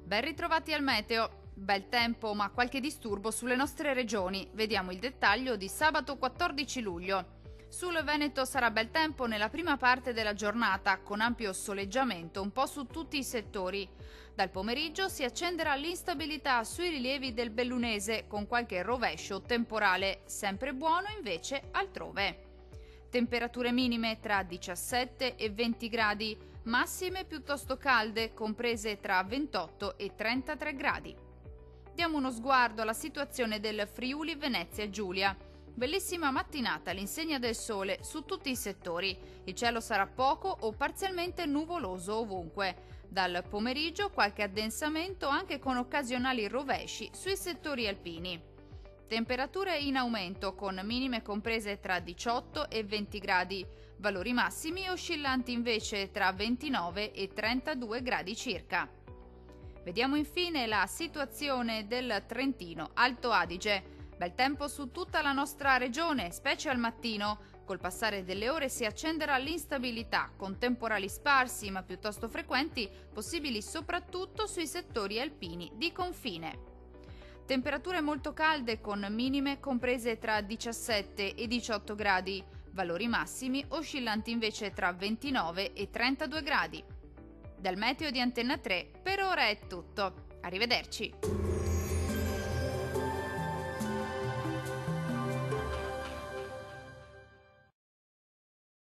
Ben ritrovati al meteo. Bel tempo ma qualche disturbo sulle nostre regioni. Vediamo il dettaglio di sabato 14 luglio. Sul Veneto sarà bel tempo nella prima parte della giornata, con ampio soleggiamento un po' su tutti i settori. Dal pomeriggio si accenderà l'instabilità sui rilievi del Bellunese, con qualche rovescio temporale, sempre buono invece altrove. Temperature minime tra 17 e 20 gradi, massime piuttosto calde, comprese tra 28 e 33 gradi. Diamo uno sguardo alla situazione del Friuli Venezia Giulia. Bellissima mattinata all'insegna del sole su tutti i settori. Il cielo sarà poco o parzialmente nuvoloso ovunque. Dal pomeriggio qualche addensamento anche con occasionali rovesci sui settori alpini. Temperature in aumento con minime comprese tra 18 e 20 gradi, valori massimi oscillanti invece tra 29 e 32 gradi circa. Vediamo infine la situazione del Trentino Alto Adige. Bel tempo su tutta la nostra regione, specie al mattino. Col passare delle ore si accenderà l'instabilità, con temporali sparsi ma piuttosto frequenti, possibili soprattutto sui settori alpini di confine. Temperature molto calde con minime comprese tra 17 e 18 gradi, valori massimi oscillanti invece tra 29 e 32 gradi. Dal meteo di Antenna 3 per ora è tutto. Arrivederci!